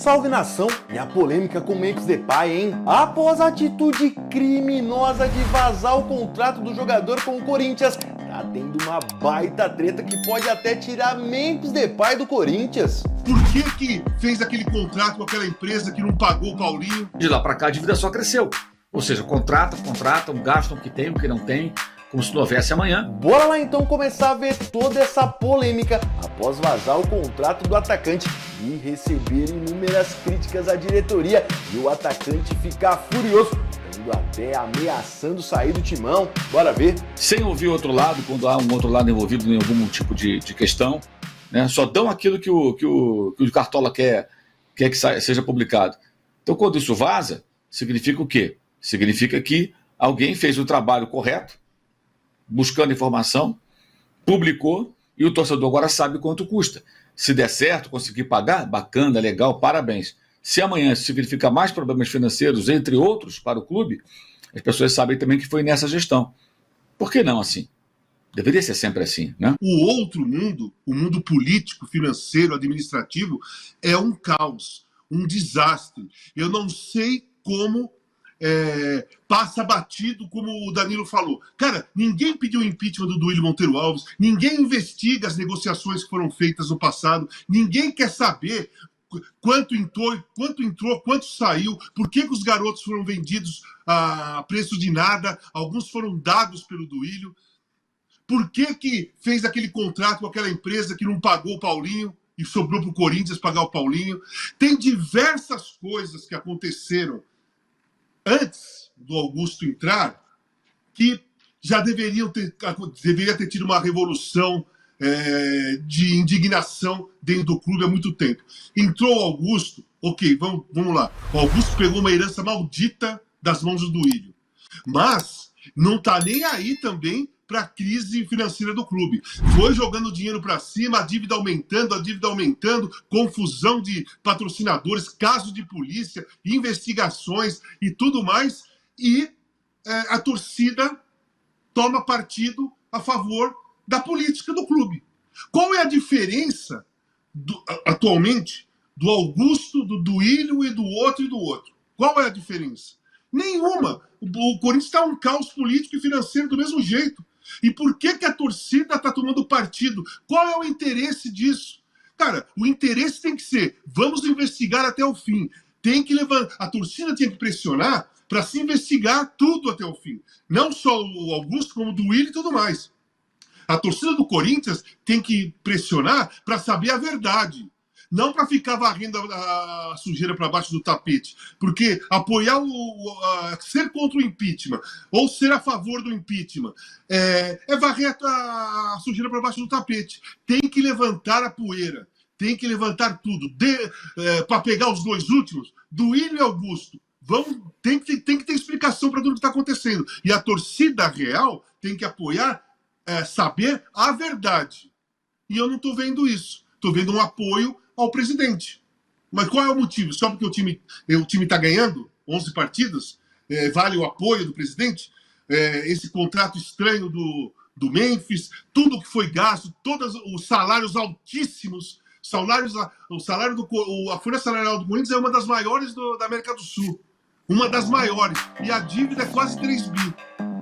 Salve nação! E a polêmica com Memphis Depay, hein? Após a atitude criminosa de vazar o contrato do jogador com o Corinthians, tá tendo uma baita treta que pode até tirar Memphis Depay do Corinthians. Por que fez aquele contrato com aquela empresa que não pagou o Paulinho? De lá pra cá a dívida só cresceu. Ou seja, contratam, gastam o que tem, o que não tem, como se não houvesse amanhã. Bora lá então começar a ver toda essa polêmica após vazar o contrato do atacante e receber inúmeras críticas à diretoria e o atacante ficar furioso, indo até ameaçando sair do timão. Bora ver. Sem ouvir o outro lado, quando há um outro lado envolvido em algum tipo de questão, né? Só dão aquilo que o Cartola quer que seja publicado. Então quando isso vaza, significa o quê? Significa que alguém fez o trabalho correto, buscando informação, publicou e o torcedor agora sabe quanto custa. Se der certo, conseguir pagar, bacana, legal, parabéns. Se amanhã significa mais problemas financeiros, entre outros, para o clube, as pessoas sabem também que foi nessa gestão. Por que não assim? Deveria ser sempre assim, né? O outro mundo, o mundo político, financeiro, administrativo, é um caos, um desastre. Eu não sei como passa batido, como o Danilo falou. Cara, ninguém pediu o impeachment do Duílio Monteiro Alves, ninguém investiga as negociações que foram feitas no passado, ninguém quer saber quanto entrou, quanto saiu, por que os garotos foram vendidos a preço de nada, alguns foram dados pelo Duílio, por que fez aquele contrato com aquela empresa que não pagou o Paulinho e sobrou para o Corinthians pagar o Paulinho. Tem diversas coisas que aconteceram antes do Augusto entrar, que já deveria ter tido uma revolução de indignação dentro do clube há muito tempo. Entrou o Augusto, ok, vamos lá. O Augusto pegou uma herança maldita das mãos do Duílio, mas não está nem aí também para a crise financeira do clube. Foi jogando dinheiro para cima, a dívida aumentando, confusão de patrocinadores, casos de polícia, investigações e tudo mais, e a torcida toma partido a favor da política do clube. Qual é a diferença atualmente do Augusto, do Duílio e do outro? Qual é a diferença? Nenhuma. O Corinthians está um caos político e financeiro do mesmo jeito. E por que a torcida está tomando partido? Qual é o interesse disso? Cara, o interesse tem que ser, vamos investigar até o fim. Tem que levantar, a torcida tem que pressionar para se investigar tudo até o fim. Não só o Augusto, como o Duílio e tudo mais. A torcida do Corinthians tem que pressionar para saber a verdade. Não para ficar varrendo a sujeira para baixo do tapete. Porque apoiar ser contra o impeachment ou ser a favor do impeachment é varrer a sujeira para baixo do tapete. Tem que levantar a poeira. Tem que levantar tudo. Para pegar os dois últimos, Duílio e Augusto. Tem que ter explicação para tudo que está acontecendo. E a torcida real tem que apoiar, saber a verdade. E eu não estou vendo isso. Estou vendo um apoio ao presidente. Mas qual é o motivo? Só porque o time está ganhando 11 partidas? Vale o apoio do presidente? Esse contrato estranho do Memphis, tudo que foi gasto, todos os salários altíssimos, a folha salarial do Corinthians é uma das maiores da América do Sul. Uma das maiores. E a dívida é quase 3 bi.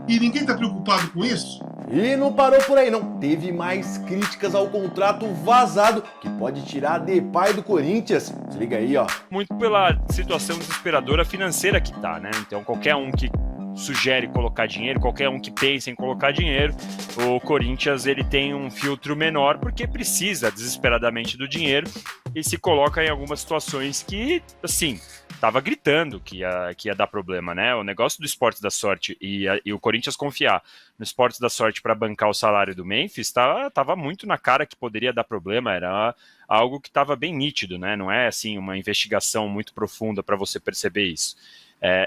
E ninguém está preocupado com isso? E não parou por aí não, teve mais críticas ao contrato vazado que pode tirar Depay do Corinthians. Se liga aí, ó. Muito pela situação desesperadora financeira que tá, né? Então qualquer um que sugere colocar dinheiro, qualquer um que pensa em colocar dinheiro, o Corinthians ele tem um filtro menor porque precisa desesperadamente do dinheiro e se coloca em algumas situações que, assim, tava gritando que ia dar problema, né? O negócio do Esportes da Sorte e o Corinthians confiar no Esportes da Sorte para bancar o salário do Memphis tava muito na cara que poderia dar problema, era algo que estava bem nítido, né? Não é assim uma investigação muito profunda para você perceber isso.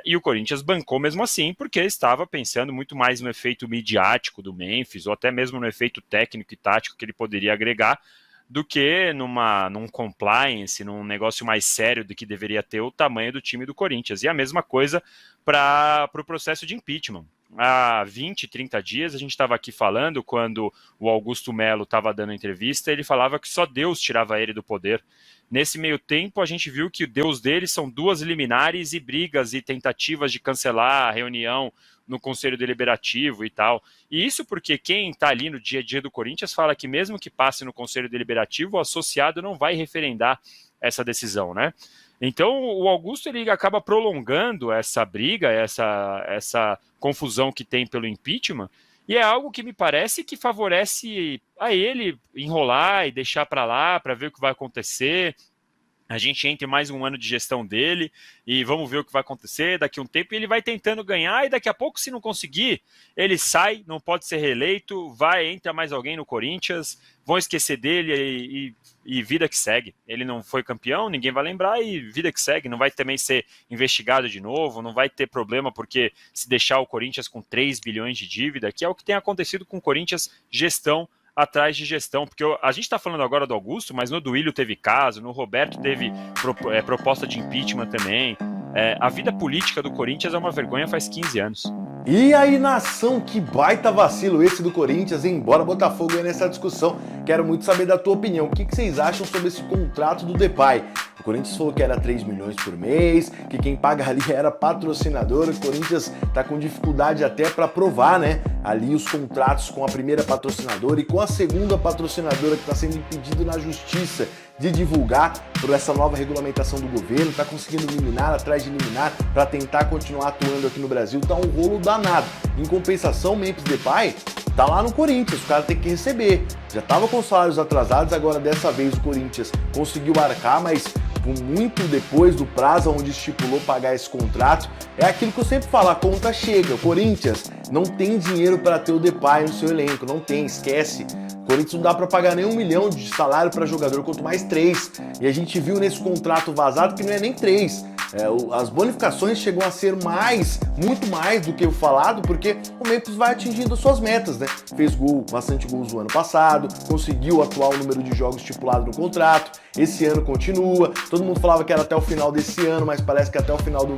E o Corinthians bancou mesmo assim, porque estava pensando muito mais no efeito midiático do Memphis, ou até mesmo no efeito técnico e tático que ele poderia agregar, do que num compliance, num negócio mais sério do que deveria ter o tamanho do time do Corinthians. E a mesma coisa para o processo de impeachment. há 20, 30 dias, a gente estava aqui falando, quando o Augusto Melo estava dando entrevista, ele falava que só Deus tirava ele do poder. Nesse meio tempo, a gente viu que o Deus dele são 2 liminares e brigas e tentativas de cancelar a reunião no Conselho Deliberativo e tal. E isso porque quem está ali no dia a dia do Corinthians fala que mesmo que passe no Conselho Deliberativo, o associado não vai referendar essa decisão, né? Então, o Augusto ele acaba prolongando essa briga, essa confusão que tem pelo impeachment, e é algo que me parece que favorece a ele enrolar e deixar para lá, para ver o que vai acontecer. A gente entra em mais um ano de gestão dele e vamos ver o que vai acontecer daqui a um tempo. E ele vai tentando ganhar e daqui a pouco, se não conseguir, ele sai, não pode ser reeleito, entra mais alguém no Corinthians, vão esquecer dele e vida que segue. Ele não foi campeão, ninguém vai lembrar e vida que segue. Não vai também ser investigado de novo, não vai ter problema porque se deixar o Corinthians com 3 bilhões de dívida, que é o que tem acontecido com o Corinthians, gestão atrás de gestão, porque a gente está falando agora do Augusto, mas no Duílio teve caso, no Roberto teve proposta de impeachment também. A vida política do Corinthians é uma vergonha faz 15 anos. E aí, nação, que baita vacilo esse do Corinthians, hein? Bora botar fogo aí nessa discussão. Quero muito saber da tua opinião. O que vocês acham sobre esse contrato do Depay? O Corinthians falou que era 3 milhões por mês, que quem paga ali era patrocinador. O Corinthians tá com dificuldade até para provar, né? Ali os contratos com a primeira patrocinadora e com a segunda patrocinadora que está sendo impedido na justiça de divulgar por essa nova regulamentação do governo, está conseguindo liminar atrás de liminar para tentar continuar atuando aqui no Brasil, tá um rolo danado. Em compensação, Memphis Depay tá lá no Corinthians, o cara tem que receber. Já tava com salários atrasados, agora dessa vez o Corinthians conseguiu arcar, mas muito depois do prazo onde estipulou pagar esse contrato. É aquilo que eu sempre falo, a conta chega. O Corinthians não tem dinheiro para ter o Depay no seu elenco, não tem, esquece. O Corinthians não dá para pagar nem 1 milhão de salário para jogador, quanto mais 3. E a gente viu nesse contrato vazado que não é nem 3. As bonificações chegam a ser muito mais do que o falado, porque o Memphis vai atingindo suas metas, né? Fez bastante gols no ano passado, conseguiu o atual número de jogos estipulado no contrato, esse ano continua, todo mundo falava que era até o final desse ano, mas parece que até o final do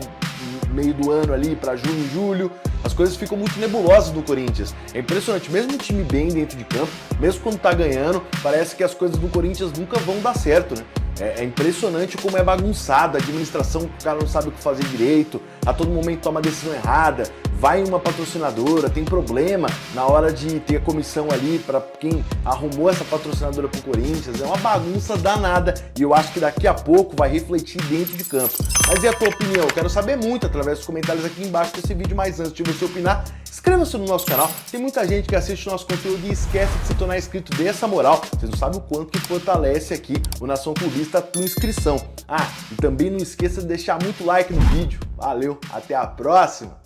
meio do ano ali, para junho, julho, as coisas ficam muito nebulosas no Corinthians. É impressionante, mesmo um time bem dentro de campo, mesmo quando tá ganhando, parece que as coisas do Corinthians nunca vão dar certo, né? É impressionante como é bagunçada, a administração, o cara não sabe o que fazer direito, a todo momento toma a decisão errada, vai em uma patrocinadora, tem problema na hora de ter a comissão ali para quem arrumou essa patrocinadora pro Corinthians, é uma bagunça danada e eu acho que daqui a pouco vai refletir dentro de campo. Mas e a tua opinião? Eu quero saber muito através dos comentários aqui embaixo desse vídeo, mas antes de você opinar, inscreva-se no nosso canal, tem muita gente que assiste o nosso conteúdo e esquece de se tornar inscrito, dê essa moral, vocês não sabem o quanto que fortalece aqui o Nação Clubista a tua inscrição. E também não esqueça de deixar muito like no vídeo, valeu, até a próxima!